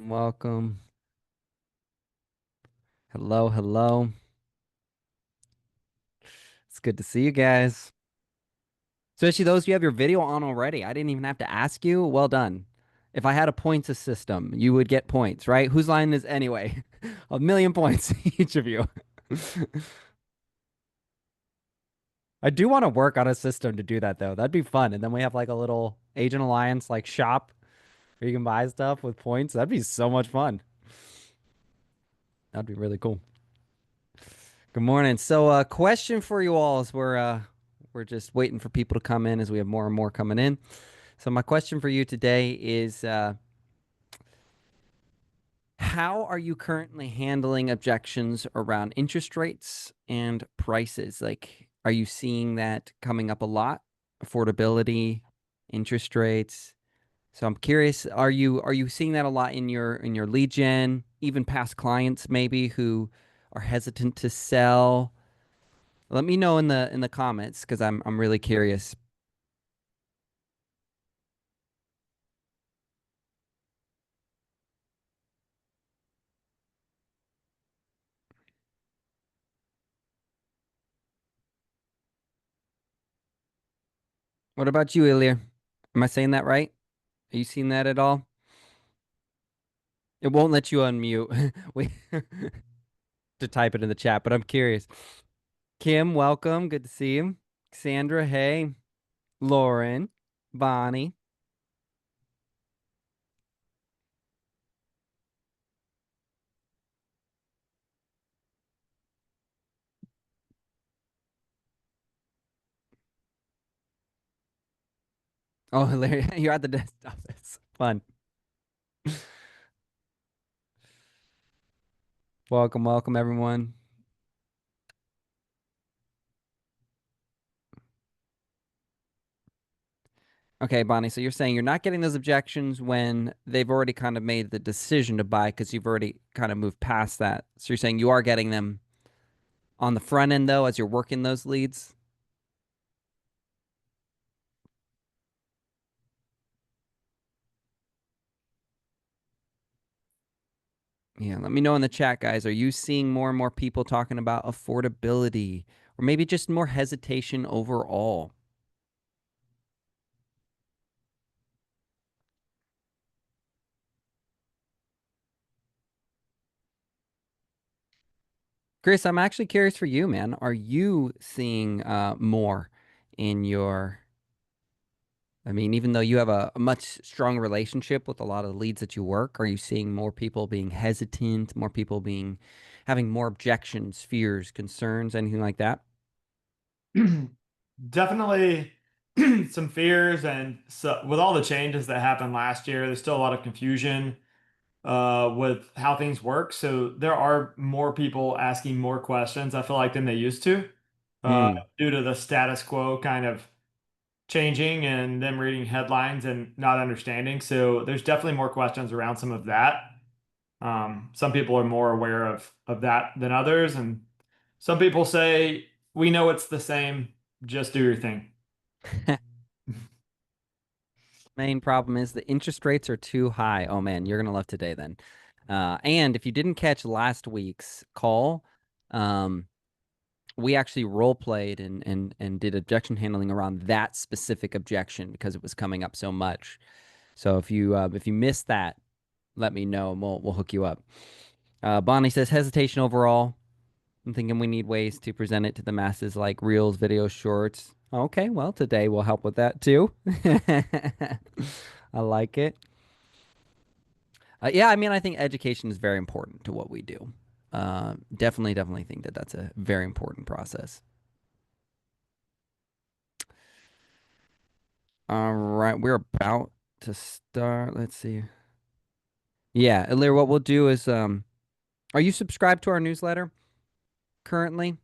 Welcome. Hello, hello. It's good to see you guys. Especially those you have your video on already. I didn't even have to ask you. Well done. If I had a points system, you would get points, right? Whose line is anyway? A million points each of you. I do want to work on a system to do that though. That'd be fun. And then we have like a little agent alliance like shop where you can buy stuff with points. That'd be so much fun. That'd be really cool. Good morning. So, question for you all as we're just waiting for people to come in as we have more and more coming in. So, my question for you today is, how are you currently handling objections around interest rates and prices? Like, are you seeing that coming up a lot? Affordability, interest rates. So, I'm curious, are you seeing that a lot in your lead gen, even past clients maybe who are hesitant to sell? Let me know in the comments because I'm really curious. What about you, Ilya? Am I saying that right? Are you seeing that at all? It won't let you unmute. We to type it in the chat, but I'm curious. Kim, welcome. Good to see you. Sandra, hey. Lauren, Bonnie. Oh, Larry, you're at the desk office. Fun. Welcome, welcome, everyone. Okay, Bonnie, so you're saying you're not getting those objections when they've already kind of made the decision to buy because you've already kind of moved past that. So you're saying you are getting them on the front end though as you're working those leads. Yeah, let me know in the chat, guys. Are you seeing more and more people talking about affordability or maybe just more hesitation overall? Chris, I'm actually curious for you, man. Are you seeing more in your I mean, even though you have a much strong relationship with a lot of the leads that you work, are you seeing more people being hesitant, more people being having more objections, fears, concerns, anything like that? Definitely some fears, and so with all the changes that happened last year, there's still a lot of confusion with how things work. So there are more people asking more questions, I feel like, than they used to, Hmm. due to the status quo kind of changing and them reading headlines and not understanding. So there's definitely more questions around some of that. Some people are more aware of that than others, and some people say, "We know it's the same, just do your thing." Main problem is the interest rates are too high. Oh man, you're gonna love today then. And if you didn't catch last week's call, um, we actually role played and did objection handling around that specific objection because it was coming up so much. So if you missed that, let me know and we'll hook you up. Bonnie says hesitation overall. I'm thinking we need ways to present it to the masses like reels, videos, shorts. Okay, well, today will help with that too. I like it. Yeah, I mean, I think education is very important to what we do. Definitely think that that's a very important process. All right, we're about to start. Let's see. Yeah, Ilir, what we'll do is, are you subscribed to our newsletter currently?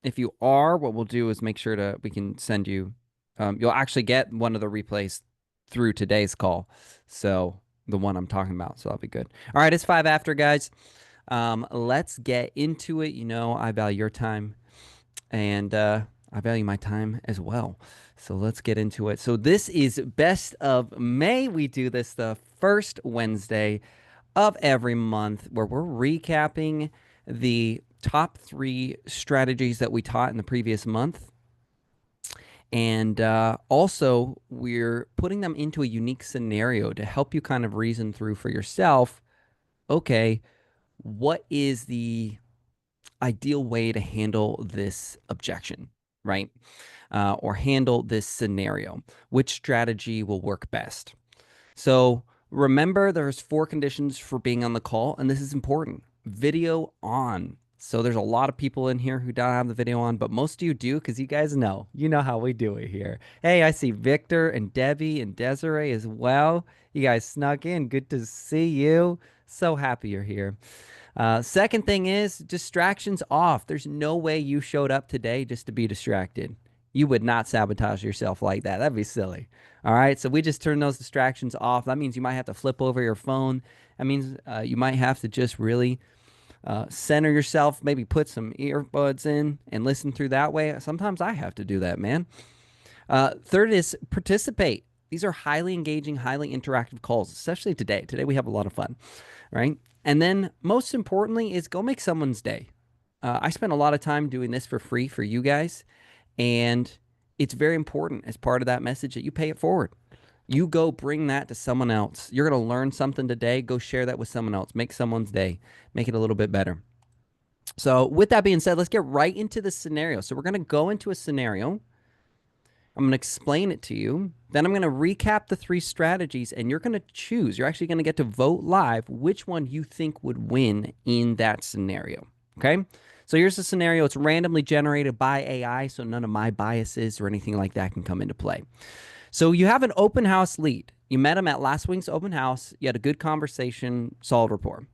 If you are, what we'll do is make sure to we can send you. You'll actually get one of the replays through today's call, so the one I'm talking about. So that'll be good. All right, it's five after, guys. Let's get into it. You know, I value your time, and I value my time as well. So let's get into it. So this is best of May. We do this the first Wednesday of every month where we're recapping the top 3 strategies that we taught in the previous month. And also, we're putting them into a unique scenario to help you kind of reason through for yourself, okay, what is the ideal way to handle this objection, right? Or handle this scenario? Which strategy will work best? So remember, there's 4 conditions for being on the call, and this is important. Video on. So there's a lot of people in here who don't have the video on, but most of you do because you guys know. You know how we do it here. Hey, I see Victor and Debbie and Desiree as well. You guys snuck in. Good to see you. So happy you're here. Second thing is distractions off. There's no way you showed up today just to be distracted. You would not sabotage yourself like that. That'd be silly. All right. So we just turn those distractions off. That means you might have to flip over your phone. That means you might have to just really center yourself, maybe put some earbuds in and listen through that way. Sometimes I have to do that, man. Third is participate. These are highly engaging, highly interactive calls, especially today. Today we have a lot of fun, right? And then most importantly is go make someone's day. I spent a lot of time doing this for free for you guys, and it's very important as part of that message that you pay it forward. You go bring that to someone else. You're going to learn something today. Go share that with someone else. Make someone's day. Make it a little bit better. So with that being said, let's get right into the scenario. So we're going to go into a scenario. I'm going to explain it to you. Then I'm going to recap the 3 strategies, and you're going to choose. You're actually going to get to vote live which one you think would win in that scenario. Okay? So here's the scenario. It's randomly generated by AI, so none of my biases or anything like that can come into play. So you have an open house lead. You met him at last week's open house. You had a good conversation, solid rapport.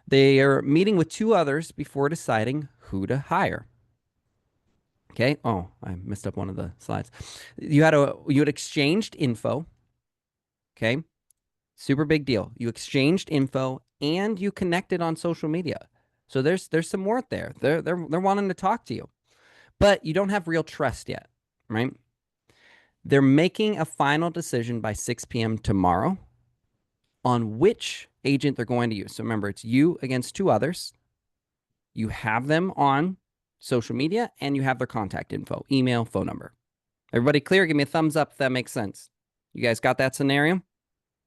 They are meeting with 2 others before deciding who to hire. Okay. Oh, I messed up one of the slides. You had exchanged info. Okay. Super big deal. You exchanged info and you connected on social media. So there's some worth there. They're wanting to talk to you, but you don't have real trust yet, right? They're making a final decision by 6 p.m. tomorrow on which agent they're going to use. So remember, it's you against 2 others. You have them on social media and you have their contact info, email, phone number. Everybody clear? Give me a thumbs up if that makes sense. You guys got that scenario?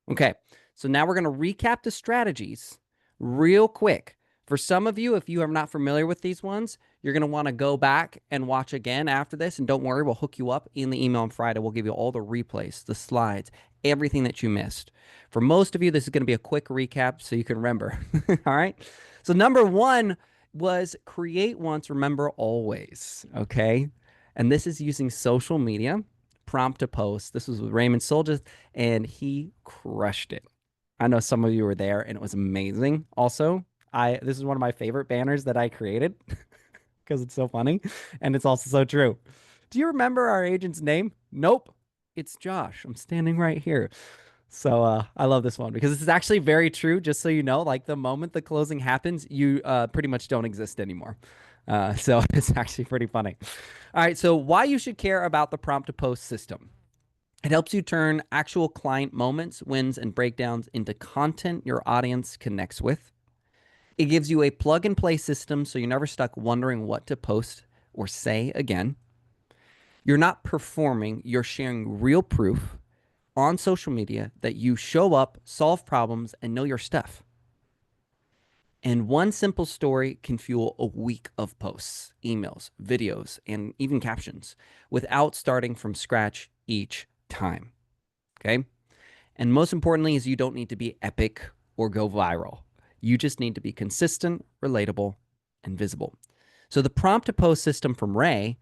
Okay. So now we're going to recap the strategies real quick. For some of you, if you are not familiar with these ones, you're going to want to go back and watch again after this. And don't worry, we'll hook you up in the email on Friday. We'll give you all the replays, the slides, everything that you missed. For most of you, this is going to be a quick recap so you can remember. All right. So number 1 was create once, remember always. Okay. And this is using social media, prompt to post. This was with Raymond Soldier, and he crushed it. I know some of you were there, and it was amazing. Also, this is one of my favorite banners that I created because it's so funny, and it's also so true. Do you remember our agent's name? Nope. It's Josh. I'm standing right here. So I love this one because this is actually very true. Just so you know, like the moment the closing happens, you pretty much don't exist anymore. So it's actually pretty funny. All right. So why you should care about the prompt to post system. It helps you turn actual client moments, wins, and breakdowns into content your audience connects with. It gives you a plug and play system so you're never stuck wondering what to post or say again. You're not performing, you're sharing real proof on social media that you show up, solve problems, and know your stuff. And one simple story can fuel a week of posts, emails, videos, and even captions without starting from scratch each time. Okay. And most importantly is you don't need to be epic or go viral. You just need to be consistent, relatable, and visible. So the prompt to post system from Ray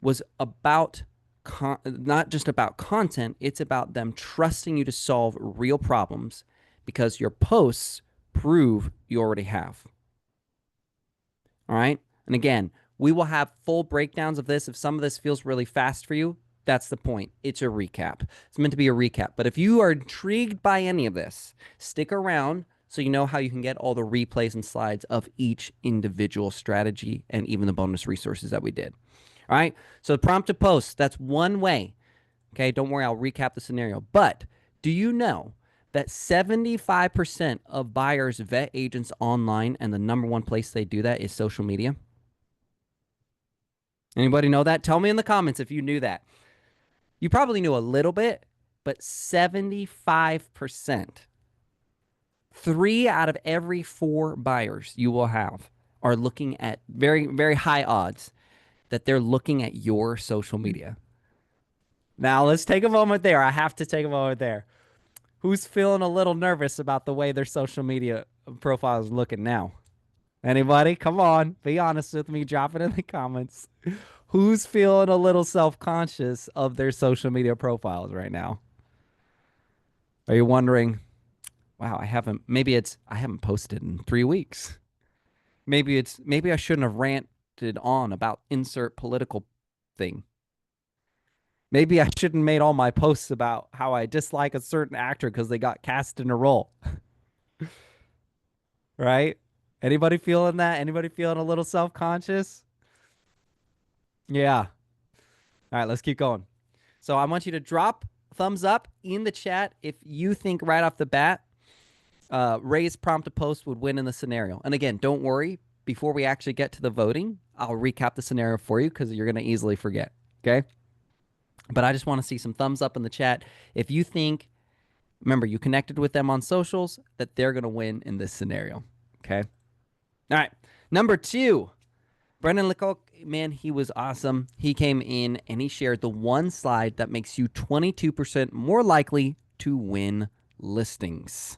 was about not just about content, it's about them trusting you to solve real problems because your posts prove you already have. All right. And again, we will have full breakdowns of this. If some of this feels really fast for you, that's the point. It's a recap. It's meant to be a recap. But if you are intrigued by any of this, stick around so you know how you can get all the replays and slides of each individual strategy and even the bonus resources that we did. All right. So the prompt to post, that's one way. Okay. Don't worry. I'll recap the scenario. But do you know that 75% of buyers vet agents online, and the number one place they do that is social media? Anybody know that? Tell me in the comments if you knew that. You probably knew a little bit, but 75%. 3 out of every 4 buyers you will have are looking at very, very high odds that they're looking at your social media. Now, let's take a moment there. I have to take a moment there. Who's feeling a little nervous about the way their social media profile is looking now? Anybody? Come on, be honest with me. Drop it in the comments. Who's feeling a little self-conscious of their social media profiles right now? Are you wondering, wow, I haven't posted in 3 weeks. Maybe I shouldn't have ranted on about insert political thing. Maybe I shouldn't have made all my posts about how I dislike a certain actor because they got cast in a role. Right? Anybody feeling that? Anybody feeling a little self-conscious? Yeah. All right, let's keep going. So I want you to drop thumbs up in the chat if you think right off the bat Ray's prompt to post would win in the scenario. And again, don't worry. Before we actually get to the voting, I'll recap the scenario for you because you're going to easily forget. Okay? But I just want to see some thumbs up in the chat if you think, remember, you connected with them on socials, that they're going to win in this scenario. Okay? All right. Number 2. Brendan Lecoq, man, he was awesome. He came in and he shared the one slide that makes you 22% more likely to win listings.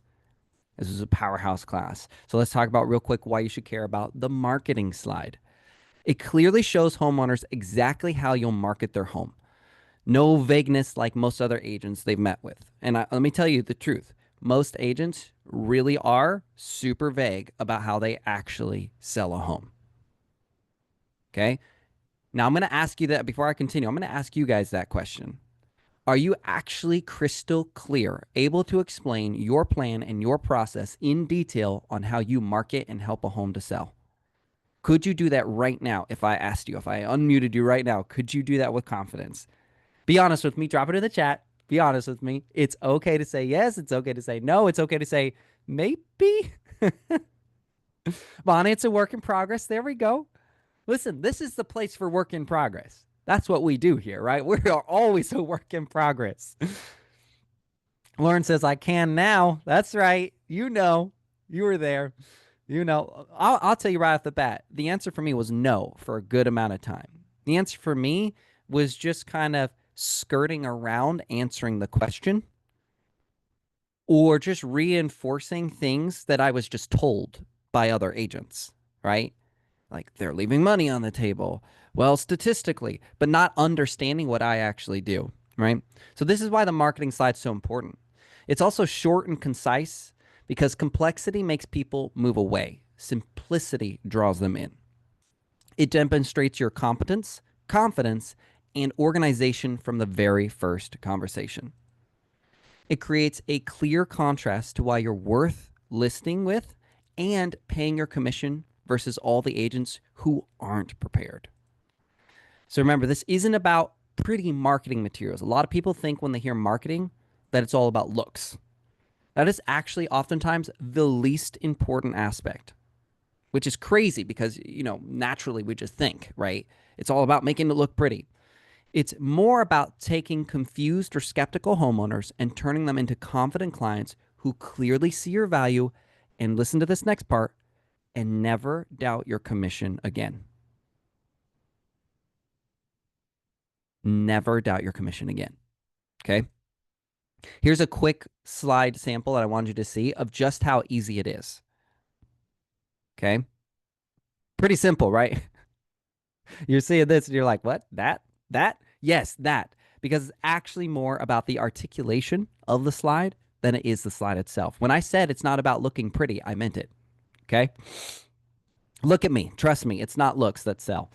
This is a powerhouse class. So let's talk about real quick why you should care about the marketing slide. It clearly shows homeowners exactly how you'll market their home. No vagueness like most other agents they've met with. And let me tell you the truth. Most agents really are super vague about how they actually sell a home. Okay. Now I'm going to ask you that before I continue. I'm going to ask you guys that question. Are you actually crystal clear, able to explain your plan and your process in detail on how you market and help a home to sell? Could you do that right now if I asked you, if I unmuted you right now? Could you do that with confidence? Be honest with me. Drop it in the chat. Be honest with me. It's okay to say yes. It's okay to say no. It's okay to say maybe. Bonnie, it's a work in progress. There we go. Listen, this is the place for work in progress. That's what we do here, right? We are always a work in progress. Lauren says, I can now. That's right. You know, you were there. You know, I'll tell you right off the bat, the answer for me was no for a good amount of time. The answer for me was just kind of skirting around answering the question or just reinforcing things that I was just told by other agents, right? Like they're leaving money on the table. Well, statistically, but not understanding what I actually do, right? So this is why the marketing slide's so important. It's also short and concise because complexity makes people move away. Simplicity draws them in. It demonstrates your competence, confidence, and organization from the very first conversation. It creates a clear contrast to why you're worth listing with and paying your commission versus all the agents who aren't prepared. So remember, this isn't about pretty marketing materials. A lot of people think when they hear marketing that it's all about looks. That is actually oftentimes the least important aspect, which is crazy because, you know, naturally we just think, right? It's all about making it look pretty. It's more about taking confused or skeptical homeowners and turning them into confident clients who clearly see your value, and listen to this next part, and never doubt your commission again. Never doubt your commission again. Okay? Here's a quick slide sample that I wanted you to see of just how easy it is. Okay? Pretty simple, right? You're seeing this and you're like, what? That? Yes, that. Because it's actually more about the articulation of the slide than it is the slide itself. When I said it's not about looking pretty, I meant it. Okay? Look at me. Trust me. It's not looks that sell.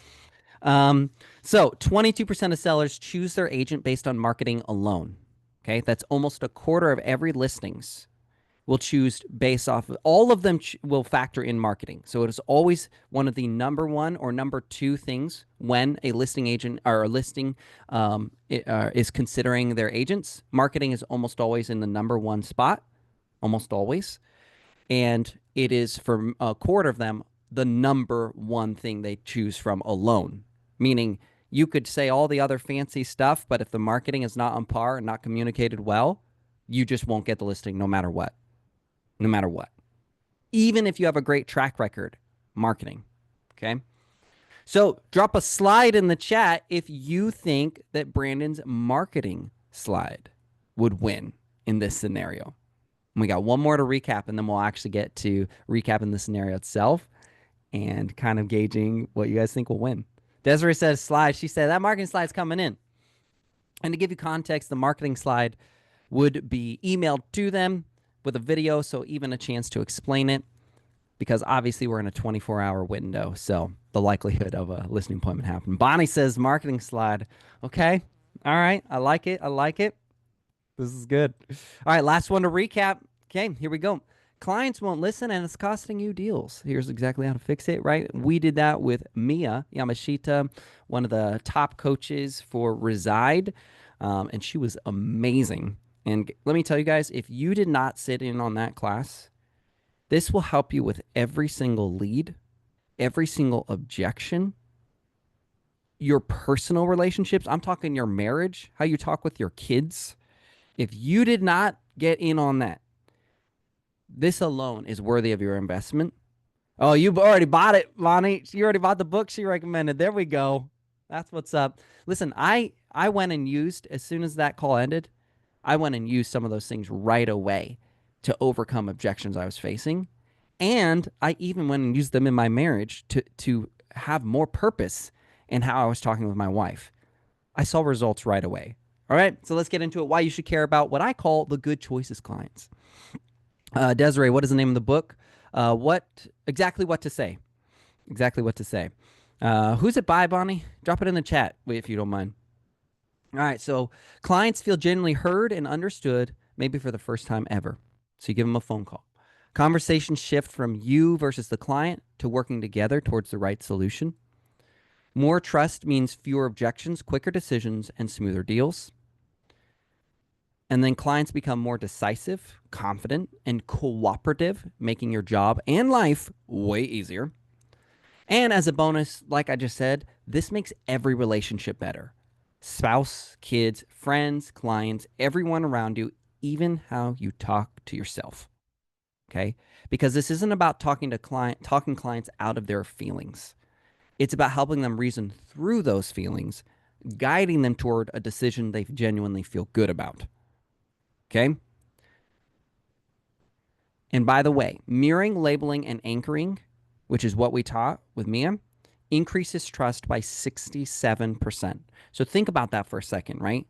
So 22% of sellers choose their agent based on marketing alone. Okay? That's almost a quarter of every listings will choose based off of, all of them will factor in marketing. So it is always one of the number 1 or number 2 things when a listing agent or a listing is considering their agents. Marketing is almost always in the number 1 spot. almost always. And it is for a quarter of them the number one thing they choose from alone. Meaning you could say all the other fancy stuff, but if the marketing is not on par and not communicated well, you just won't get the listing no matter what. No matter what. Even if you have a great track record marketing. Okay. So drop a slide in the chat if you think that Brandon's marketing slide would win in this scenario. And we got one more to recap, and then we'll actually get to recapping the scenario itself and kind of gauging what you guys think will win. Desiree says slide. She said that marketing slide's coming in. And to give you context, the marketing slide would be emailed to them with a video, so even a chance to explain it, because obviously we're in a 24-hour window, so the likelihood of a listening appointment happening. Bonnie says marketing slide. Okay. All right. I like it. I like it. This is good. All right, last one to recap. Okay, here we go. Clients won't listen and it's costing you deals. Here's exactly how to fix it, right? We did that with Mia Yamashita, one of the top coaches for Reside, and she was amazing. And let me tell you guys, if you did not sit in on that class, this will help you with every single lead, every single objection, your personal relationships. I'm talking your marriage, how you talk with your kids. If you did not get in on that, this alone is worthy of your investment. Oh, you've already bought it, Lonnie. You already bought the book she recommended. There we go. That's what's up. Listen, I went and used, as soon as that call ended, I went and used some of those things right away to overcome objections I was facing. And I even went and used them in my marriage to have more purpose in how I was talking with my wife. I saw results right away. All right, so let's get into it. Why you should care about what I call the good choices clients. Desiree, what is the name of the book? Exactly what to say. Exactly what to say. Who's it by, Bonnie? Drop it in the chat if you don't mind. All right, so clients feel genuinely heard and understood, maybe for the first time ever. So you give them a phone call. Conversations shift from you versus the client to working together towards the right solution. More trust means fewer objections, quicker decisions, and smoother deals. And then clients become more decisive, confident, and cooperative, making your job and life way easier. And as a bonus, like I just said, this makes every relationship better. Spouse, kids, friends, clients, everyone around you, even how you talk to yourself. Okay? Because this isn't about talking clients out of their feelings. It's about helping them reason through those feelings, guiding them toward a decision they genuinely feel good about. Okay? And by the way, mirroring, labeling, and anchoring, which is what we taught with Mia, increases trust by 67%. So think about that for a second, right?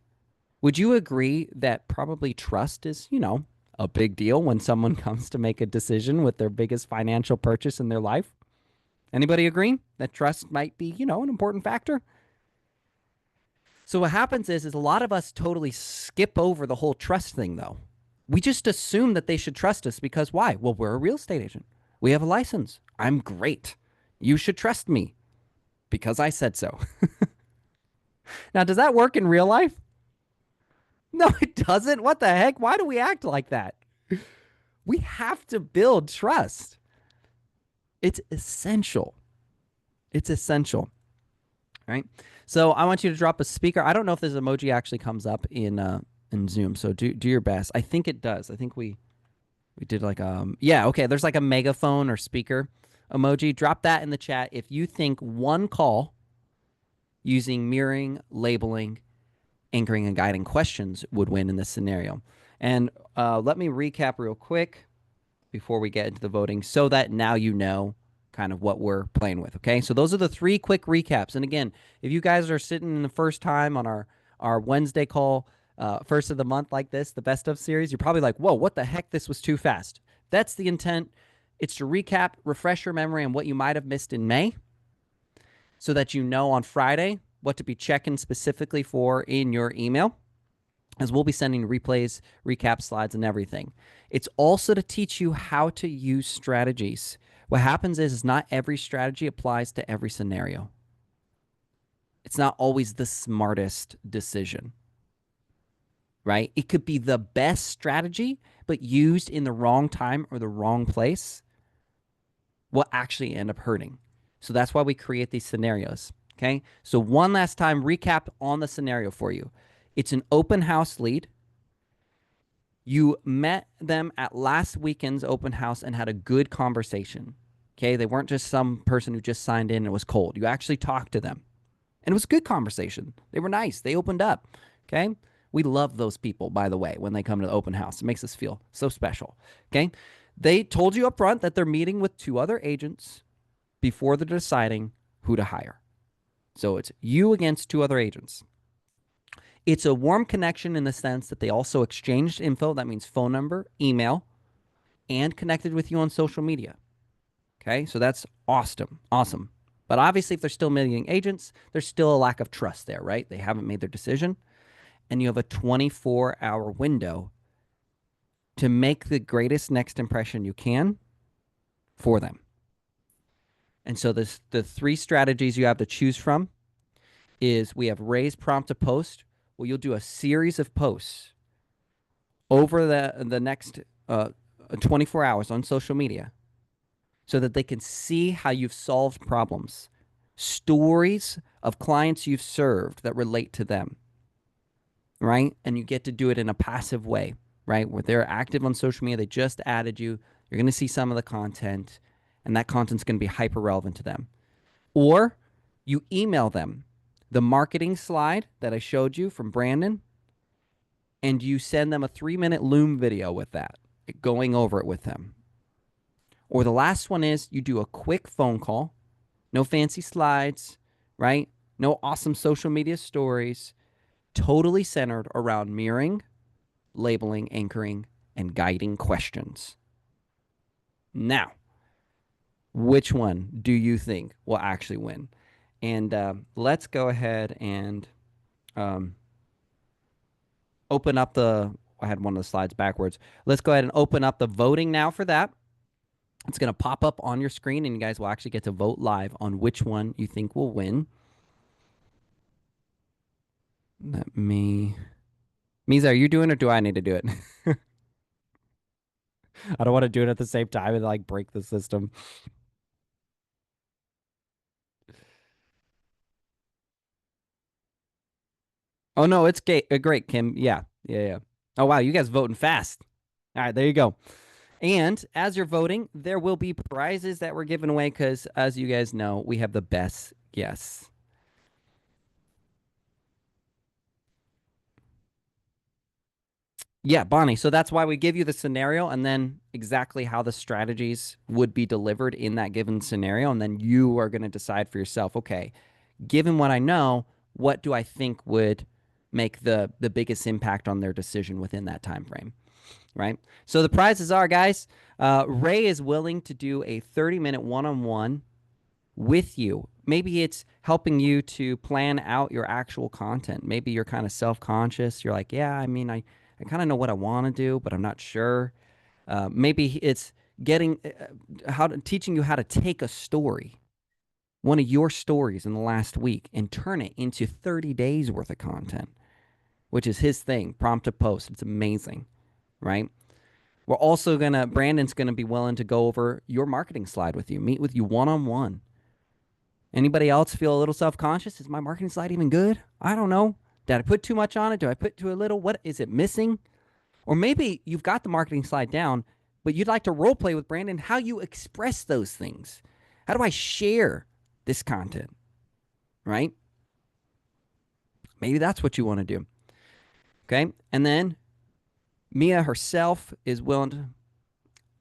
Would you agree that probably trust is, a big deal when someone comes to make a decision with their biggest financial purchase in their life? Anybody agree that trust might be, an important factor? So what happens is a lot of us totally skip over the whole trust thing, though. We just assume that they should trust us because why? Well, we're a real estate agent. We have a license. I'm great. You should trust me because I said so. Now, does that work in real life? No, it doesn't. What the heck? Why do we act like that? We have to build trust. It's essential. It's essential. All right. So I want you to drop a speaker. I don't know if this emoji actually comes up in Zoom. So do your best. I think it does. I think we did like yeah, okay. There's like a megaphone or speaker emoji. Drop that in the chat if you think one call using mirroring, labeling, anchoring, and guiding questions would win in this scenario. And let me recap real quick before we get into the voting so that now you know kind of what we're playing with, okay? So those are the 3 quick recaps. And again, if you guys are sitting in the first time on our Wednesday call, first of the month like this, the best of series, you're probably like, whoa, what the heck? This was too fast. That's the intent. It's to recap, refresh your memory on what you might have missed in May so that you know on Friday what to be checking specifically for in your email, as we'll be sending replays, recap slides, and everything. It's also to teach you how to use strategies. What happens is not every strategy applies to every scenario. It's not always the smartest decision, right? It could be the best strategy, but used in the wrong time or the wrong place will actually end up hurting. So that's why we create these scenarios. Okay. So, one last time, recap on the scenario for you. It's an open house lead. You met them at last weekend's open house and had a good conversation. Okay. They weren't just some person who just signed in and was cold. You actually talked to them. And it was a good conversation. They were nice. They opened up. Okay. We love those people, by the way, when they come to the open house. It makes us feel so special. Okay. They told you up front that they're meeting with 2 other agents before they're deciding who to hire. So it's you against 2 other agents. It's a warm connection in the sense that they also exchanged info. That means phone number, email, and connected with you on social media. Okay. So that's awesome. Awesome. But obviously, if they're still meeting agents, there's still a lack of trust there, right? They haven't made their decision. And you have a 24-hour window to make the greatest next impression you can for them. And so the 3 strategies you have to choose from is we have raise, prompt to post. Well, you'll do a series of posts over the next 24 hours on social media so that they can see how you've solved problems, stories of clients you've served that relate to them, right? And you get to do it in a passive way, right? Where they're active on social media, they just added you, you're going to see some of the content, and that content's going to be hyper relevant to them. Or you email them the marketing slide that I showed you from Brandon, and you send them a 3-minute Loom video with that, going over it with them. Or the last one is you do a quick phone call, no fancy slides, right? No awesome social media stories, totally centered around mirroring, labeling, anchoring, and guiding questions. Now, which one do you think will actually win? And let's go ahead and open up I had one of the slides backwards. Let's go ahead and open up the voting now for that. It's going to pop up on your screen, and you guys will actually get to vote live on which one you think will win. Let me... Misa, are you doing it, or do I need to do it? I don't want to do it at the same time and like break the system. Oh no, it's great, Kim. Yeah, yeah, yeah. Oh wow, you guys voting fast. All right, there you go. And as you're voting, there will be prizes that we're giving away because, as you guys know, we have the best guests. Yeah, Bonnie. So that's why we give you the scenario and then exactly how the strategies would be delivered in that given scenario. And then you are going to decide for yourself, okay, given what I know, what do I think would make the biggest impact on their decision within that time frame, right? So the prizes are, guys, Ray is willing to do a 30-minute one-on-one with you. Maybe it's helping you to plan out your actual content. Maybe you're kind of self-conscious. You're like, yeah, I mean, I kind of know what I want to do, but I'm not sure. Maybe it's getting teaching you how to take a story, one of your stories in the last week, and turn it into 30 days worth of content, which is his thing, prompt to post. It's amazing, right? We're also Brandon's gonna be willing to go over your marketing slide with you, meet with you one-on-one. Anybody else feel a little self-conscious? Is my marketing slide even good? I don't know. Did I put too much on it? Do I put too little? What is it missing? Or maybe you've got the marketing slide down, but you'd like to role play with Brandon how you express those things. How do I share this content? Right? Maybe that's what you want to do. Okay. And then Mia herself is willing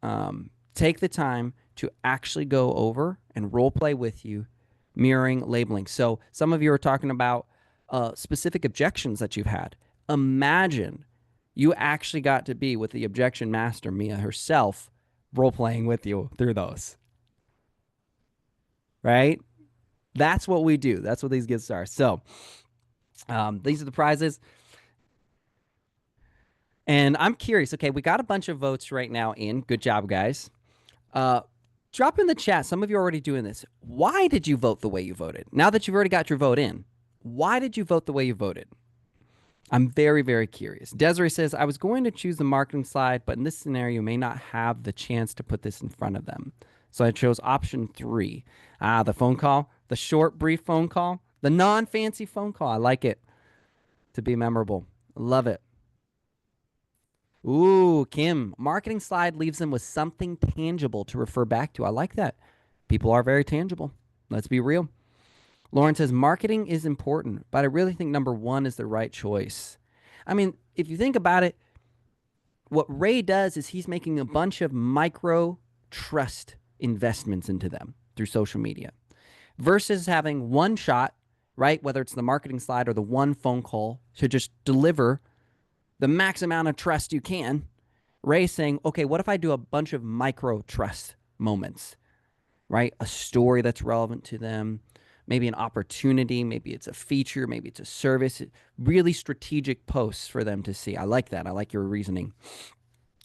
to take the time to actually go over and role play with you, mirroring, labeling. So some of you are talking about specific objections that you've had. Imagine you actually got to be with the objection master, Mia herself, role playing with you through those. Right? That's what we do. That's what these gifts are. So these are the prizes. And I'm curious. Okay, we got a bunch of votes right now in. Good job, guys. Drop in the chat. Some of you are already doing this. Why did you vote the way you voted? Now that you've already got your vote in, why did you vote the way you voted? I'm very, very curious. Desiree says, I was going to choose the marketing slide, but in this scenario, you may not have the chance to put this in front of them. So I chose option three. Ah, the phone call, the short, brief phone call, the non fancy phone call. I like it to be memorable. Love it. Ooh, Kim, marketing slide leaves them with something tangible to refer back to. I like that. People are very tangible. Let's be real. Lauren says marketing is important, but I really think number one is the right choice. I mean, if you think about it, what Ray does is he's making a bunch of micro trust investments into them through social media versus having one shot, right? Whether it's the marketing slide or the one phone call to just deliver the max amount of trust you can. Ray saying, okay, what if I do a bunch of micro trust moments, right? A story that's relevant to them, maybe an opportunity, maybe it's a feature, maybe it's a service, really strategic posts for them to see. I like that. I like your reasoning,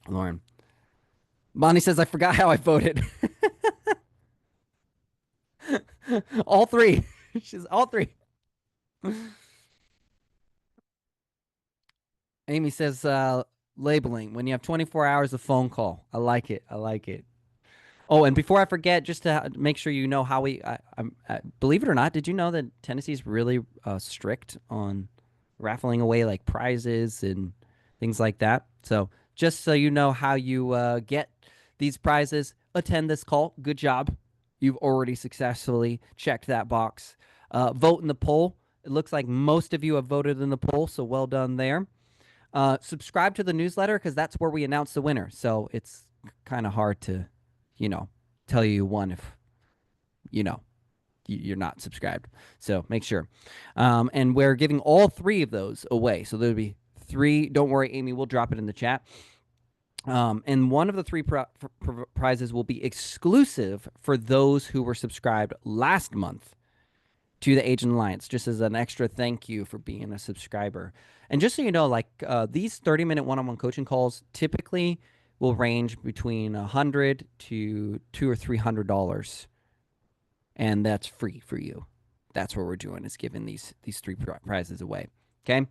Lauren. Bonnie says, I forgot how I voted. All three. She's all three. Amy says, labeling when you have 24 hours of phone call. I like it. I like it. Oh, and before I forget, just to make sure you know how believe it or not, did you know that Tennessee's really strict on raffling away like prizes and things like that? So just so you know how you get these prizes, attend this call. Good job. You've already successfully checked that box. Vote in the poll. It looks like most of you have voted in the poll, so well done there. Subscribe to the newsletter because that's where we announce the winner. So it's kind of hard to, you know, tell you won if, you know, you're not subscribed. So make sure. And we're giving all three of those away. So there'll be three. Don't worry, Amy, we'll drop it in the chat. And one of the three prizes will be exclusive for those who were subscribed last month to the Agent Alliance, just as an extra thank you for being a subscriber. And just so you know, like these 30-minute one-on-one coaching calls typically will range between $100 to $200 or $300, and that's free for you. That's what we're doing is giving these three prizes away. Okay,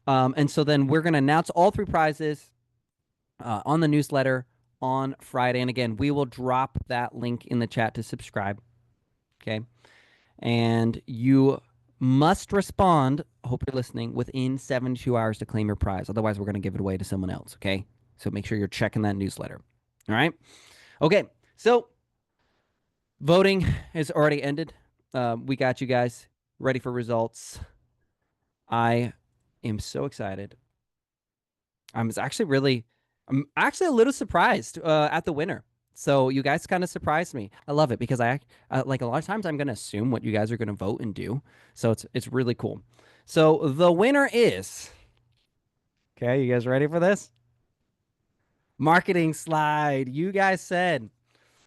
and so then we're going to announce all three prizes on the newsletter on Friday. And again, we will drop that link in the chat to subscribe. Okay. And you must respond, hope you're listening, within 72 hours to claim your prize. Otherwise, we're going to give it away to someone else, okay? So make sure you're checking that newsletter. All right? Okay, so voting has already ended. We got you guys ready for results. I am so excited. I'm actually a little surprised at the winner. So you guys kind of surprised me. I love it because I like a lot of times I'm going to assume what you guys are going to vote and do. So it's really cool. So the winner is, okay, you guys ready for this? Marketing slide. You guys said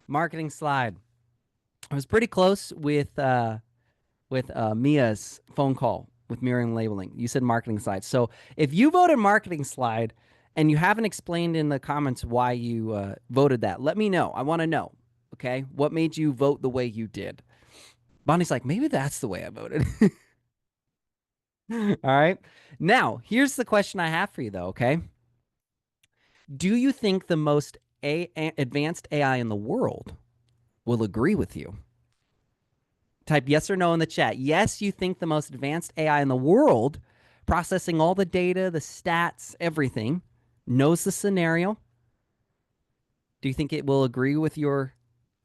marketing slide. I was pretty close with Mia's phone call with mirroring labeling. You said marketing slide. So if you voted marketing slide and you haven't explained in the comments why you voted that, let me know. I want to know. Okay, what made you vote the way you did? Bonnie's like, maybe that's the way I voted. All right. Now, here's the question I have for you, though. Okay. Do you think the most advanced AI in the world will agree with you? Type yes or no in the chat. Yes, you think the most advanced AI in the world, processing all the data, the stats, everything, knows the scenario. Do you think it will agree with your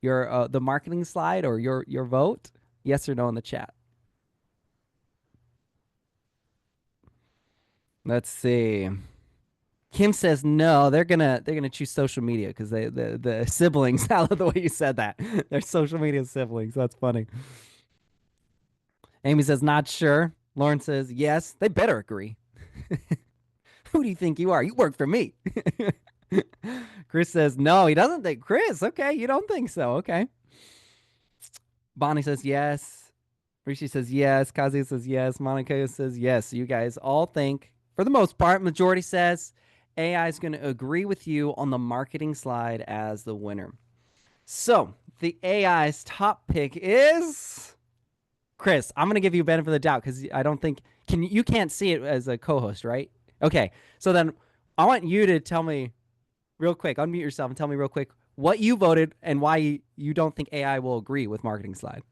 the marketing slide or your vote? Yes or no in the chat. Let's see. Kim says no. They're gonna choose social media because the siblings. I love the way you said that. They're social media siblings. That's funny. Amy says not sure. Lauren says yes. They better agree. Who do you think you are? You work for me. Chris says no. He doesn't think. Chris, okay, you don't think so. Okay. Bonnie says yes. Rishi says yes. Kazi says yes. Monica says yes. You guys all think, for the most part, majority says AI is going to agree with you on the marketing slide as the winner. So the AI's top pick is Chris. I'm going to give you a benefit of the doubt because I don't think You can't see it as a co-host, right? Okay. So then I want you to tell me real quick, unmute yourself and tell me real quick what you voted and why you don't think AI will agree with marketing slide.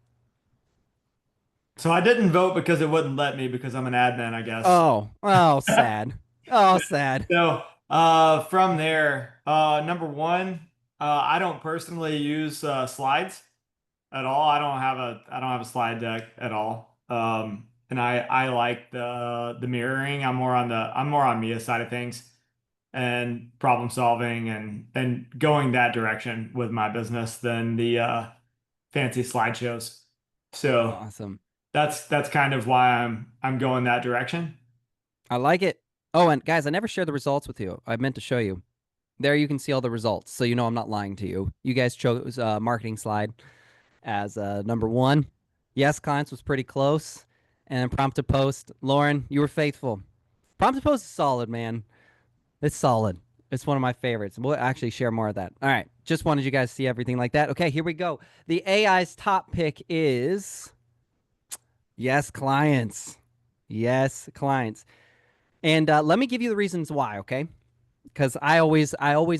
So I didn't vote because it wouldn't let me because I'm an admin, I guess. Oh, sad. Oh, sad. So from there, number one, I don't personally use slides at all. I don't have a slide deck at all. And I like the mirroring. I'm more on Mia side of things and problem solving and going that direction with my business than the fancy slideshows. So Awesome. that's kind of why I'm going that direction. I like it. Oh, and guys, I never shared the results with you. I meant to show you. There you can see all the results, so you know I'm not lying to you. You guys chose marketing slide as number one. Yes, clients was pretty close. And then prompt to post. Lauren, you were faithful. Prompt to post is solid, man. It's solid. It's one of my favorites. We'll actually share more of that. All right. Just wanted you guys to see everything like that. Okay, here we go. The AI's top pick is yes, clients. Yes, clients. And let me give you the reasons why, okay? Because I always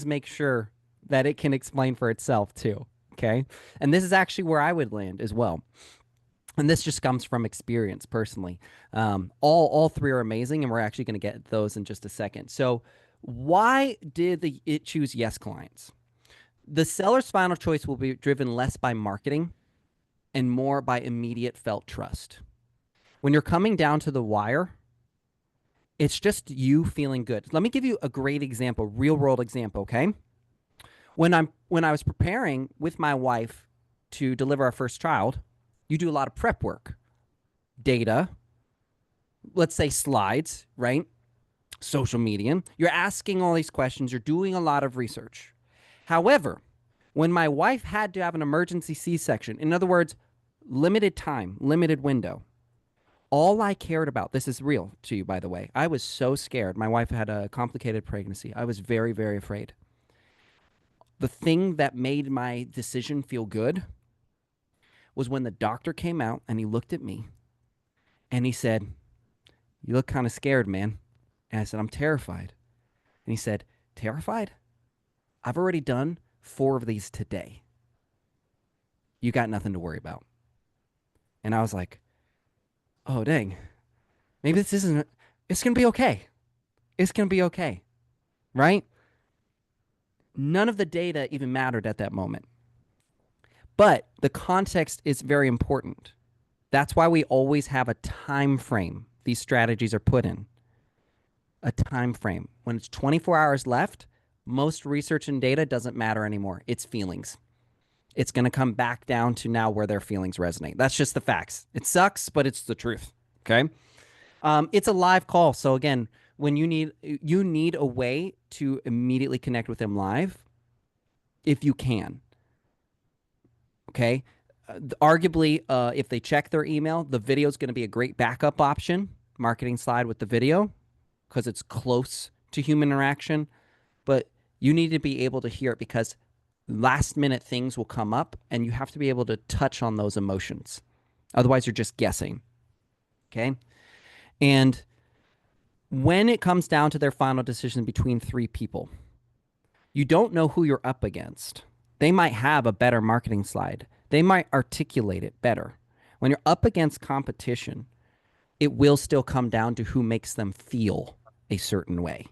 make sure that it can explain for itself too. Okay. And this is actually where I would land as well. And this just comes from experience personally. All three are amazing, and we're actually going to get those in just a second. So, why did it choose yes clients? The seller's final choice will be driven less by marketing and more by immediate felt trust. When you're coming down to the wire, it's just you feeling good. Let me give you a great example, real world example, okay? When I was preparing with my wife to deliver our first child, you do a lot of prep work, data, let's say slides, right? Social media. You're asking all these questions, you're doing a lot of research. However, when my wife had to have an emergency C-section, in other words, limited time, limited window, all I cared about, this is real to you, by the way. I was so scared. My wife had a complicated pregnancy. I was very, very afraid. The thing that made my decision feel good was when the doctor came out and he looked at me and he said, "You look kind of scared, man." And I said, "I'm terrified." And he said, "Terrified? I've already done 4 of these today. You got nothing to worry about." And I was like, "Oh, dang. Maybe this isn't, it's going to be okay. It's going to be okay." Right? None of the data even mattered at that moment. But the context is very important. That's why we always have a time frame these strategies are put in. A time frame. When it's 24 hours left, most research and data doesn't matter anymore. It's feelings. It's going to come back down to now where their feelings resonate. That's just the facts. It sucks, but it's the truth. Okay. It's a live call. So again, when you need a way to immediately connect with them live, if you can. Okay. Arguably, if they check their email, the video is going to be a great backup option. Marketing slide with the video because it's close to human interaction, but you need to be able to hear it because last minute things will come up and you have to be able to touch on those emotions. Otherwise, you're just guessing. Okay. And when it comes down to their final decision between 3 people, you don't know who you're up against. They might have a better marketing slide, they might articulate it better. When you're up against competition, it will still come down to who makes them feel a certain way.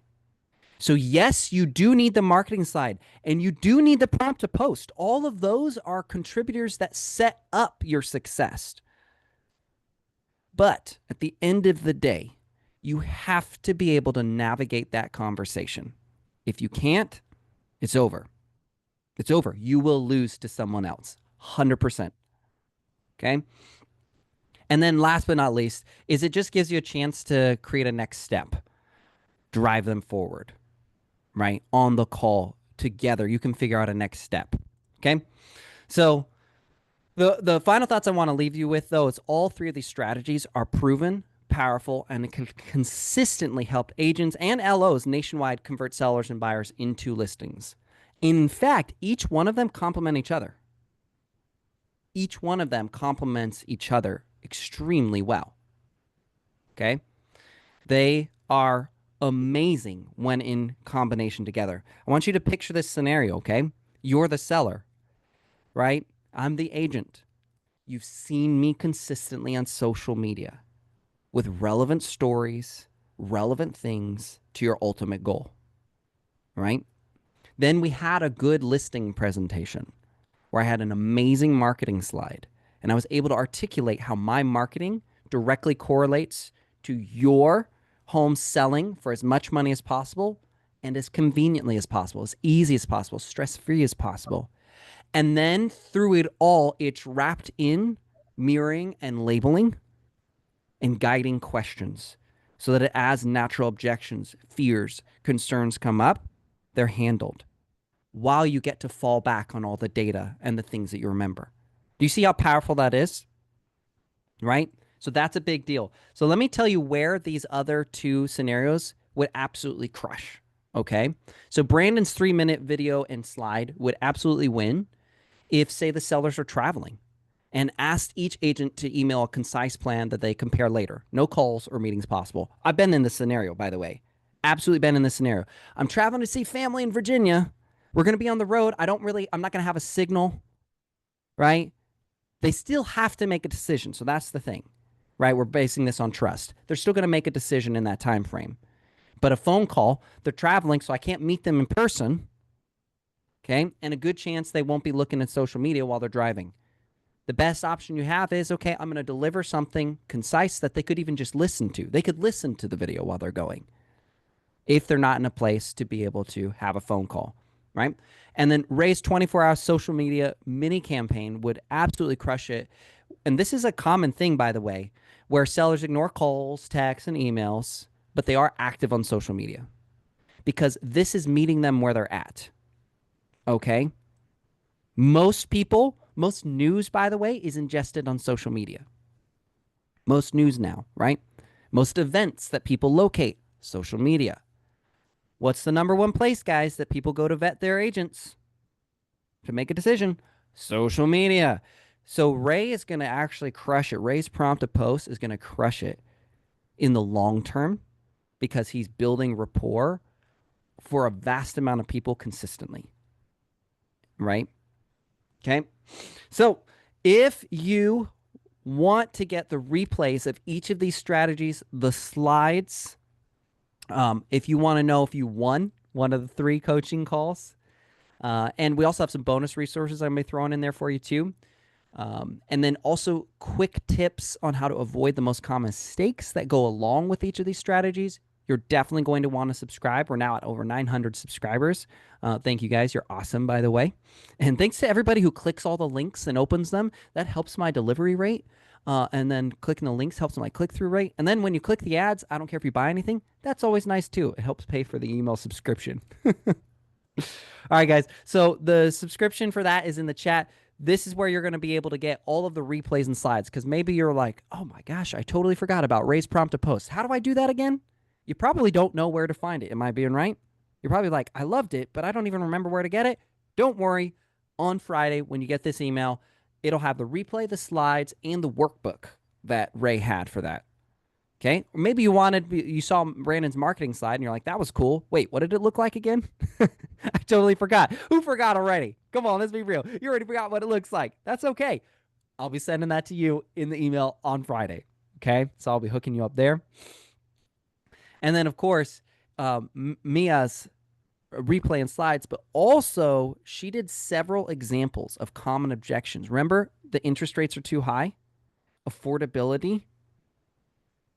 So, yes, you do need the marketing slide and you do need the prompt to post. All of those are contributors that set up your success. But at the end of the day, you have to be able to navigate that conversation. If you can't, it's over. It's over. You will lose to someone else. 100%. Okay. And then last but not least is it just gives you a chance to create a next step, drive them forward, right? On the call together, you can figure out a next step. Okay. So the final thoughts I want to leave you with though is all 3 of these strategies are proven, powerful, and it can consistently help agents and LOs nationwide convert sellers and buyers into listings. In fact, each one of them complement each other. Each one of them complements each other extremely well. Okay. They are amazing when in combination together. I want you to picture this scenario, okay? You're the seller, right? I'm the agent. You've seen me consistently on social media with relevant stories, relevant things to your ultimate goal, right? Then we had a good listing presentation where I had an amazing marketing slide and I was able to articulate how my marketing directly correlates to your home selling for as much money as possible and as conveniently as possible, as easy as possible, stress free as possible. And then through it all, it's wrapped in mirroring and labeling and guiding questions so that as natural objections, fears, concerns come up, they're handled while you get to fall back on all the data and the things that you remember. Do you see how powerful that is? Right? So that's a big deal. So let me tell you where these other two scenarios would absolutely crush. Okay. So Brandon's 3-minute video and slide would absolutely win if, say, the sellers are traveling and asked each agent to email a concise plan that they compare later. No calls or meetings possible. I've been in this scenario, by the way. Absolutely been in this scenario. I'm traveling to see family in Virginia. We're going to be on the road. I'm not going to have a signal, right? They still have to make a decision. So that's the thing, right? We're basing this on trust. They're still going to make a decision in that time frame. But a phone call, they're traveling, so I can't meet them in person. Okay. And a good chance they won't be looking at social media while they're driving. The best option you have is, okay, I'm going to deliver something concise that they could even just listen to. They could listen to the video while they're going if they're not in a place to be able to have a phone call, right? And then Ray's 24-hour social media mini campaign would absolutely crush it. And this is a common thing, by the way, where sellers ignore calls, texts, and emails, but they are active on social media because this is meeting them where they're at. Okay? Most people, most news, by the way, is ingested on social media. Most news now, right? Most events that people locate, social media. What's the number one place, guys, that people go to vet their agents to make a decision? Social media. So Ray is going to actually crush it. Ray's prompt to post is going to crush it in the long term because he's building rapport for a vast amount of people consistently, right? Okay. So if you want to get the replays of each of these strategies, the slides, if you want to know if you won one of the 3 coaching calls, and we also have some bonus resources I'm going to be throwing in there for you too. And then also quick tips on how to avoid the most common mistakes that go along with each of these strategies. You're definitely going to want to subscribe. We're now at over 900 subscribers. Thank you guys. You're awesome, by the way. And thanks to everybody who clicks all the links and opens them. That helps my delivery rate. And then clicking the links helps my click-through rate. And then when you click the ads, I don't care if you buy anything. That's always nice too. It helps pay for the email subscription. All right, guys. So the subscription for that is in the chat. This is where you're going to be able to get all of the replays and slides because maybe you're like, oh my gosh, I totally forgot about Ray's prompt to post. How do I do that again? You probably don't know where to find it. Am I being right? You're probably like, I loved it, but I don't even remember where to get it. Don't worry. On Friday, when you get this email, it'll have the replay, the slides, and the workbook that Ray had for that. Okay. Or maybe you saw Brandon's marketing slide and you're like, that was cool. Wait, what did it look like again? I totally forgot. Who forgot already? Come on, let's be real. You already forgot what it looks like. That's okay. I'll be sending that to you in the email on Friday. Okay. So I'll be hooking you up there. And then, of course, Mia's replay and slides, but also she did several examples of common objections. Remember, the interest rates are too high, affordability,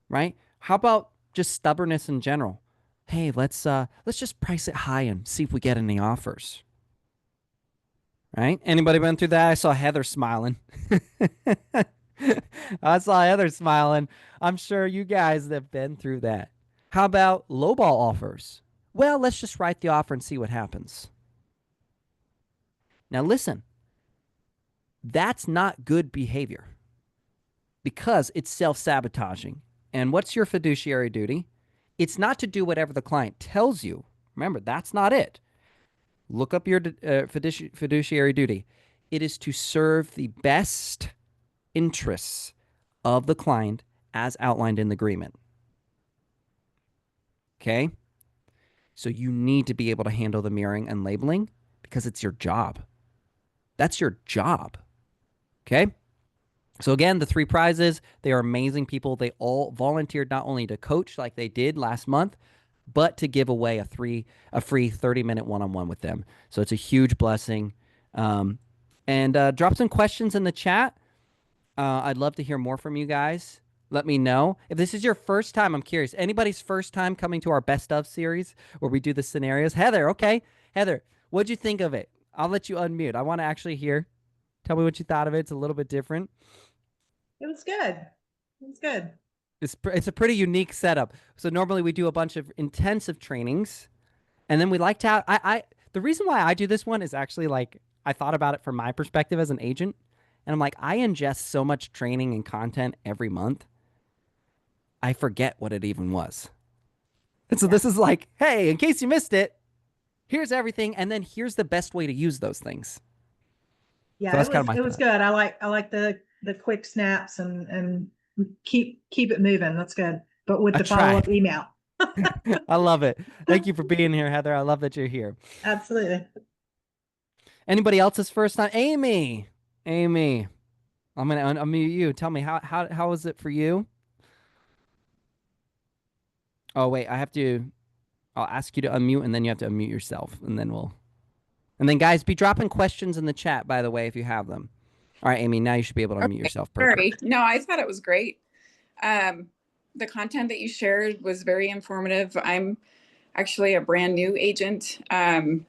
right? How about just stubbornness in general? Hey, let's just price it high and see if we get any offers. Right? Anybody been through that? I saw Heather smiling. I saw Heather smiling. I'm sure you guys have been through that. How about lowball offers? Well, let's just write the offer and see what happens. Now listen, that's not good behavior because it's self-sabotaging. And what's your fiduciary duty? It's not to do whatever the client tells you. Remember, that's not it. Look up your fiduciary duty. It is to serve the best interests of the client as outlined in the agreement. Okay. So you need to be able to handle the mirroring and labeling because it's your job. That's your job. Okay. So again, the three prizes, they are amazing people. They all volunteered not only to coach like they did last month, but to give away a free 30-minute one-on-one with them. So it's a huge blessing. Um, and drop some questions in the chat. I'd love to hear more from you guys. Let me know. If this is your first time, I'm curious. Anybody's first time coming to our best of series where we do the scenarios? Heather, okay. Heather, what'd you think of it? I'll let you unmute. I want to actually hear. Tell me what you thought of it. It's a little bit different. It was good. It was good. It's a pretty unique setup. So normally we do a bunch of intensive trainings, and then we like to have, I the reason why I do this one is actually like I thought about it from my perspective as an agent, and I'm like I ingest so much training and content every month, I forget what it even was. And so Yeah. this is like, hey, in case you missed it, here's everything, and then here's the best way to use those things. So Yeah, that's kind of my it was thought. good. I like the quick snaps and keep it moving. That's good. But with I the follow-up tried. email. I love it. Thank you for being here, Heather. I love that you're here. Absolutely. Anybody else's first time? Amy. Amy. I'm gonna unmute you. Tell me how was it for you? Oh wait, I'll ask you to unmute and then you have to unmute yourself and then and then guys be dropping questions in the chat by the way if you have them. All right, Amy, now you should be able to unmute Okay, yourself. sorry. Perfect. No, I thought it was great. The content that you shared was very informative. I'm actually a brand new agent. And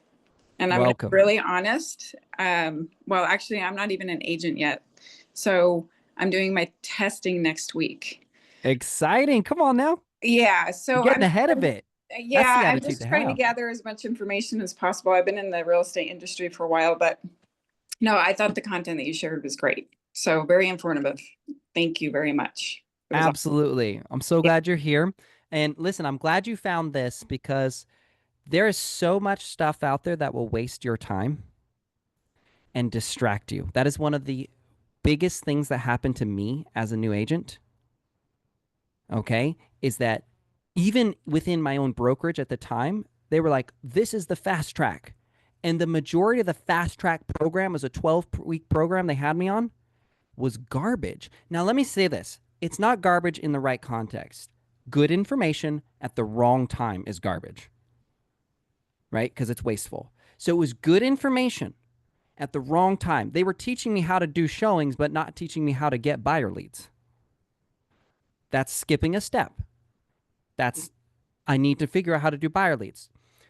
I'm going to be Welcome. really honest. Well, actually, I'm not even an agent yet. So I'm doing my testing next week. Exciting. Come on now. Yeah. You're So getting ahead of it. That's the I'm attitude just to trying to have. gather as much information as possible. I've been in the real estate industry for a while, but no, I thought the content that you shared was great. So very informative. Thank you very much. It was awesome. Absolutely. I'm so glad you're here. And listen, I'm glad you found this because there is so much stuff out there that will waste your time and distract you. That is one of the biggest things that happened to me as a new agent, okay, is that even within my own brokerage at the time, they were like, this is the fast track. And the majority of the fast track program was a 12-week program they had me on was garbage. Now, let me say this. It's not garbage in the right context. Good information at the wrong time is garbage, right? Because it's wasteful. So it was good information at the wrong time. They were teaching me how to do showings, but not teaching me how to get buyer leads. That's skipping a step. I need to figure out how to do buyer leads.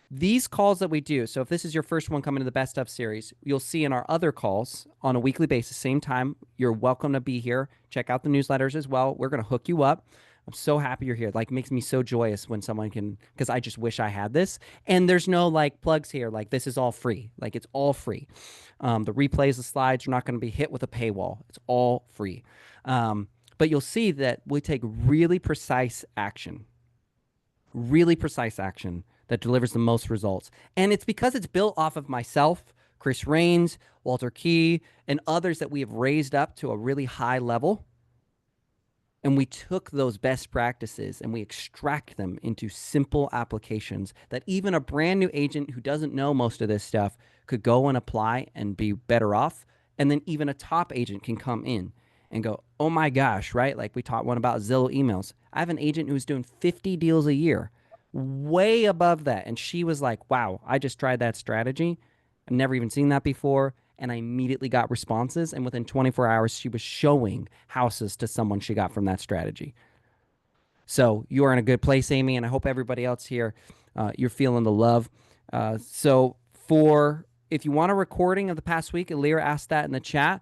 These calls that we do, so if this is your first one coming to the Best Of series, you'll see in our other calls on a weekly basis, same time, you're welcome to be here. Check out the newsletters as well. We're going to hook you up. I'm so happy you're here. Like, makes me so joyous when someone can, because I just wish I had this. And there's no like plugs here. Like, this is all free. Like, it's all free. The replays, the slides are not going to be hit with a paywall. It's all free. But you'll see that we take really precise action that delivers the most results. And it's because it's built off of myself, Chris Rains, Walter Key, and others that we have raised up to a really high level. And we took those best practices and we extract them into simple applications that even a brand new agent who doesn't know most of this stuff could go and apply and be better off. And then even a top agent can come in and go, oh my gosh, right? Like we taught one about Zillow emails. I have an agent who's doing 50 deals a year, way above that. And she was like, wow, I just tried that strategy. I've never even seen that before. And I immediately got responses. And within 24 hours, she was showing houses to someone she got from that strategy. So you are in a good place, Amy. And I hope everybody else here, you're feeling the love. If you want a recording of the past week, Alira asked that in the chat.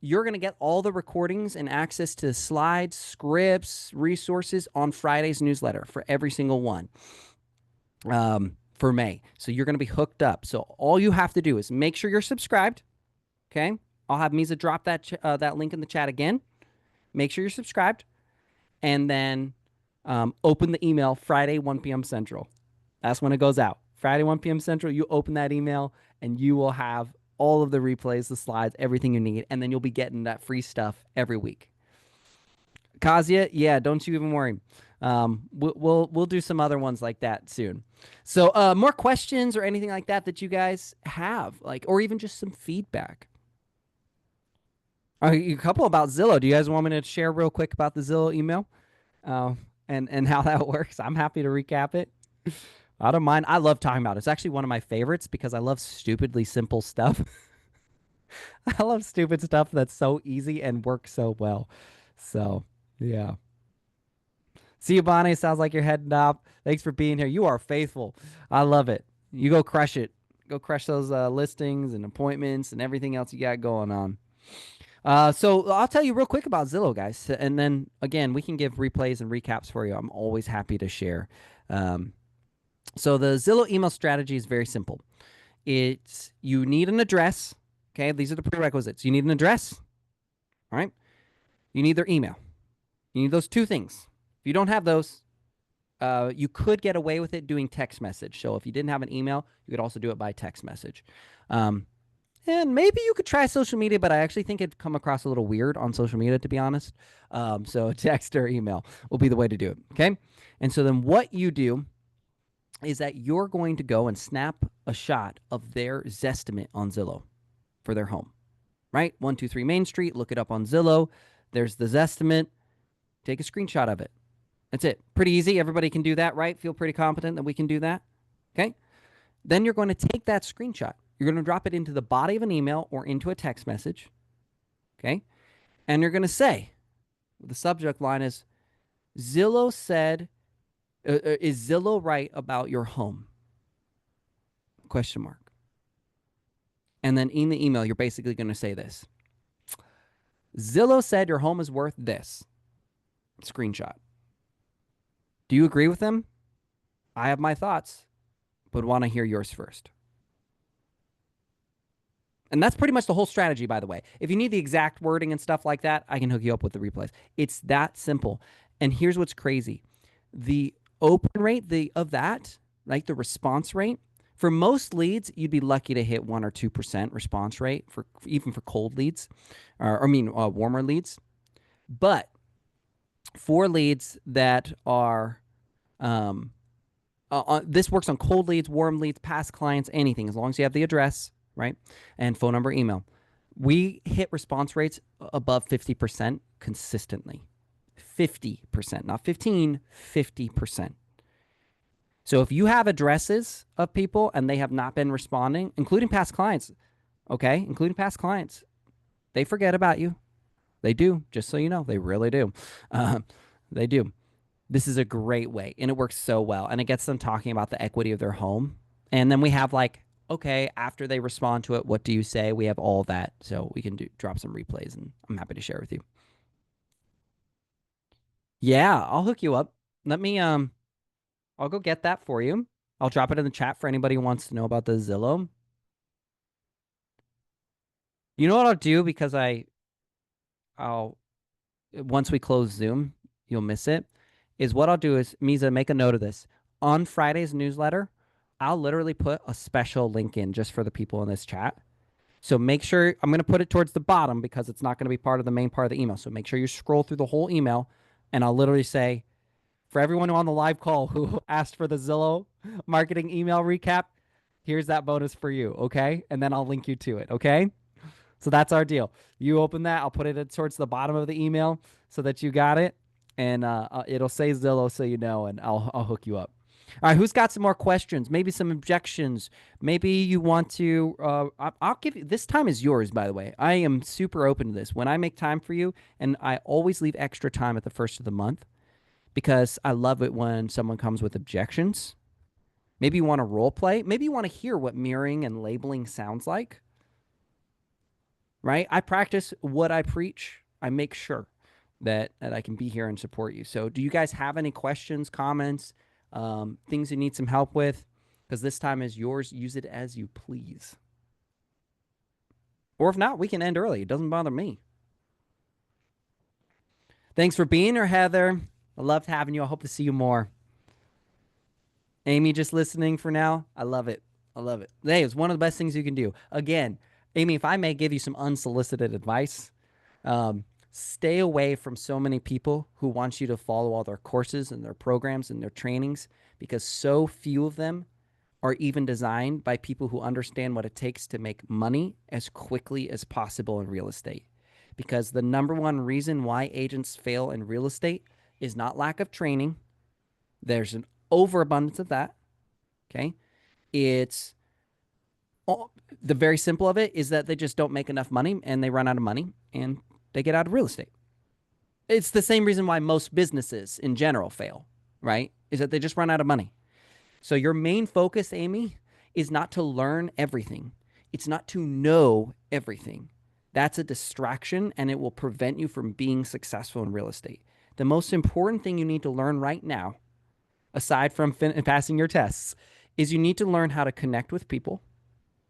You're going to get all the recordings and access to slides, scripts, resources on Friday's newsletter for every single one for May. So you're going to be hooked up. So all you have to do is make sure you're subscribed. Okay. I'll have Misa drop that link in the chat again. Make sure you're subscribed. And then open the email Friday, 1 p.m. Central. That's when it goes out. Friday, 1 p.m. Central, you open that email and you will have all of the replays, the slides, everything you need. And then you'll be getting that free stuff every week. Kazia, yeah, don't you even worry. We'll do some other ones like that soon. So more questions or anything like that that you guys have, like, or even just some feedback. A couple about Zillow. Do you guys want me to share real quick about the Zillow email, and how that works? I'm happy to recap it. I don't mind. I love talking about it. It's actually one of my favorites because I love stupidly simple stuff. I love stupid stuff that's so easy and works so well. So yeah. See you, Bonnie. Sounds like you're heading up. Thanks for being here. You are faithful. I love it. You go crush it. Go crush those listings and appointments and everything else you got going on. So I'll tell you real quick about Zillow, guys. And then, again, we can give replays and recaps for you. I'm always happy to share. So the Zillow email strategy is very simple. It's you need an address. Okay, these are the prerequisites. You need an address. All right. You need their email. You need those two things. If you don't have those, you could get away with it doing text message. So if you didn't have an email, you could also do it by text message. And maybe you could try social media, but I actually think it'd come across a little weird on social media, to be honest. So text or email will be the way to do it. Okay. And so then what you do is that you're going to go and snap a shot of their Zestimate on Zillow for their home, right? 123 Main Street, look it up on Zillow. There's the Zestimate. Take a screenshot of it. That's it. Pretty easy. Everybody can do that, right? Feel pretty confident that we can do that. Okay. Then you're going to take that screenshot. You're going to drop it into the body of an email or into a text message. Okay. And you're going to say, the subject line is, Zillow said, is Zillow right about your home? Question mark. And then in the email, you're basically going to say this. Zillow said your home is worth this. Screenshot. Do you agree with them? I have my thoughts, but want to hear yours first. And that's pretty much the whole strategy, by the way. If you need the exact wording and stuff like that, I can hook you up with the replays. It's that simple. And here's what's crazy. The open rate of that, like the response rate, for most leads, you'd be lucky to hit 1 or 2% response rate, for even for cold leads, warmer leads. But for leads that are, this works on cold leads, warm leads, past clients, anything, as long as you have the address, right? And phone number, email. We hit response rates above 50% consistently. 50%, not 15, 50%. So if you have addresses of people and they have not been responding, including past clients, okay, including past clients, they forget about you. They do, just so you know, they really do. They do. This is a great way, and it works so well, and it gets them talking about the equity of their home. And then we have like, okay, after they respond to it, what do you say? We have all that, so we can drop some replays, and I'm happy to share with you. Yeah, I'll hook you up. Let me I'll go get that for you. I'll drop it in the chat for anybody who wants to know about the Zillow. You know what I'll do, because I'll once we close Zoom, you'll miss it, is what I'll do is, Misa, make a note of this. On Friday's newsletter, I'll literally put a special link in just for the people in this chat. So make sure, I'm going to put it towards the bottom because it's not going to be part of the main part of the email. So make sure you scroll through the whole email, and I'll literally say, for everyone on the live call who asked for the Zillow marketing email recap, here's that bonus for you, okay? And then I'll link you to it, okay? So that's our deal. You open that, I'll put it towards the bottom of the email so that you got it, and it'll say Zillow so you know, and I'll hook you up. All right, who's got some more questions? Maybe some objections. Maybe you want to, I'll give you, this time is yours, by the way. I am super open to this. When I make time for you, and I always leave extra time at the first of the month, because I love it when someone comes with objections. Maybe you want to role play. Maybe you want to hear what mirroring and labeling sounds like. Right? I practice what I preach. I make sure that I can be here and support you. So do you guys have any questions, comments, things you need some help with? Because this time is yours. Use it as you please. Or if not, we can end early. It doesn't bother me. Thanks for being here, Heather. I loved having you. I hope to see you more. Amy, just listening for now. I love it. I love it. Hey, it's one of the best things you can do. Again, Amy, if I may give you some unsolicited advice, Stay away from so many people who want you to follow all their courses and their programs and their trainings, because so few of them are even designed by people who understand what it takes to make money as quickly as possible in real estate. Because the number one reason why agents fail in real estate is not lack of training. There's an overabundance of that. Okay. It's the very simple of it is that they just don't make enough money and they run out of money and they get out of real estate. It's the same reason why most businesses in general fail, right? Is that they just run out of money. So your main focus, Amy, is not to learn everything. It's not to know everything. That's a distraction and it will prevent you from being successful in real estate. The most important thing you need to learn right now, aside from passing your tests, is you need to learn how to connect with people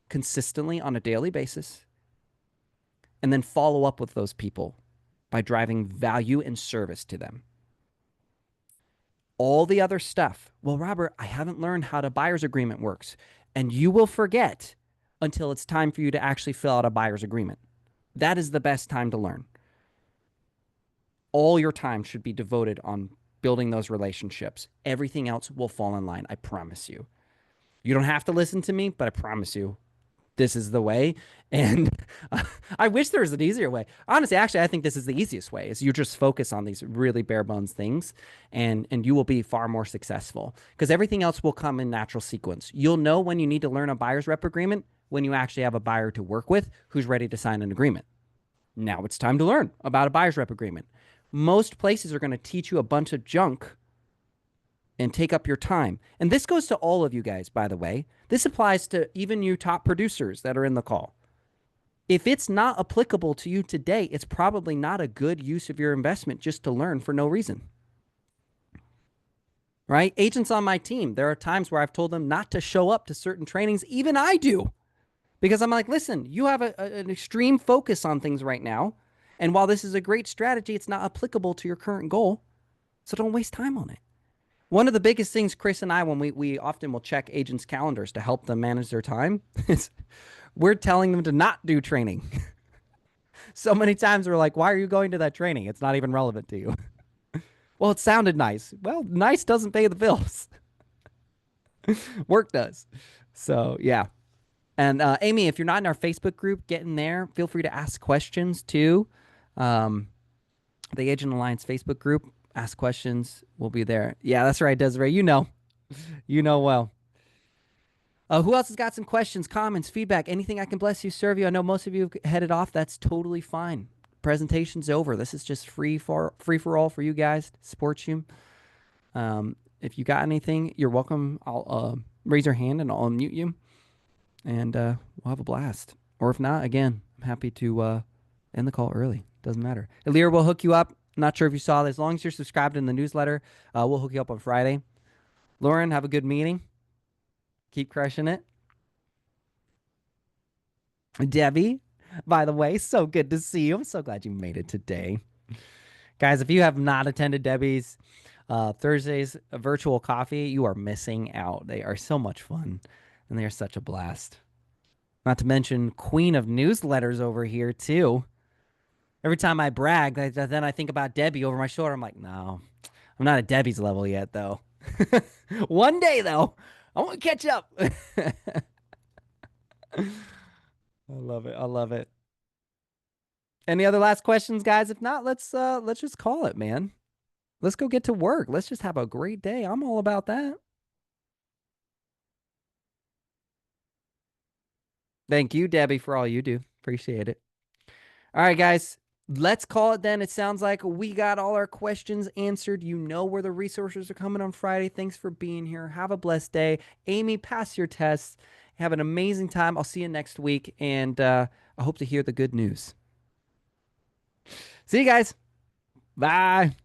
consistently on a daily basis, and then follow up with those people by driving value and service to them. All the other stuff, well, Robert, I haven't learned how the buyer's agreement works. And you will forget until it's time for you to actually fill out a buyer's agreement. That is the best time to learn. All your time should be devoted on building those relationships. Everything else will fall in line, I promise you. You don't have to listen to me, but I promise you, this is the way. And I wish there was an easier way. Honestly, actually, I think this is the easiest way, is you just focus on these really bare bones things and you will be far more successful, because everything else will come in natural sequence. You'll know when you need to learn a buyer's rep agreement when you actually have a buyer to work with who's ready to sign an agreement. Now it's time to learn about a buyer's rep agreement. Most places are going to teach you a bunch of junk and take up your time. And this goes to all of you guys, by the way. This applies to even you top producers that are in the call. If it's not applicable to you today, it's probably not a good use of your investment just to learn for no reason. Right? Agents on my team, there are times where I've told them not to show up to certain trainings. Even I do. Because I'm like, listen, you have an extreme focus on things right now. And while this is a great strategy, it's not applicable to your current goal. So don't waste time on it. One of the biggest things Chris and I, when we often will check agents' calendars to help them manage their time, is we're telling them to not do training. So many times we're like, why are you going to that training? It's not even relevant to you. Well, it sounded nice. Well, nice doesn't pay the bills. Work does. So, yeah. And Amy, if you're not in our Facebook group, get in there. Feel free to ask questions too. The Agent Alliance Facebook group. Ask questions. We'll be there. Yeah, that's right, Desiree. You know well. Who else has got some questions, comments, feedback, anything I can bless you, serve you? I know most of you have headed off. That's totally fine. Presentation's over. This is just free for all for you guys to support you. If you got anything, you're welcome. I'll raise your hand and I'll unmute you, and we'll have a blast. Or if not, again, I'm happy to end the call early. Doesn't matter. Elir will hook you up. Not sure if you saw this. As long as you're subscribed in the newsletter, we'll hook you up on Friday. Lauren, have a good meeting. Keep crushing it. Debbie, by the way, so good to see you. I'm so glad you made it today. Guys, if you have not attended Debbie's Thursday's virtual coffee, you are missing out. They are so much fun, and they are such a blast. Not to mention queen of newsletters over here, too. Every time I brag, then I think about Debbie over my shoulder. I'm like, no, I'm not at Debbie's level yet, though. One day, though, I want to catch up. I love it. I love it. Any other last questions, guys? If not, let's just call it, man. Let's go get to work. Let's just have a great day. I'm all about that. Thank you, Debbie, for all you do. Appreciate it. All right, guys. Let's call it then. It sounds like we got all our questions answered. You know where the resources are coming on Friday. Thanks for being here. Have a blessed day. Amy, pass your tests. Have an amazing time. I'll see you next week, and I hope to hear the good news. See you guys. Bye.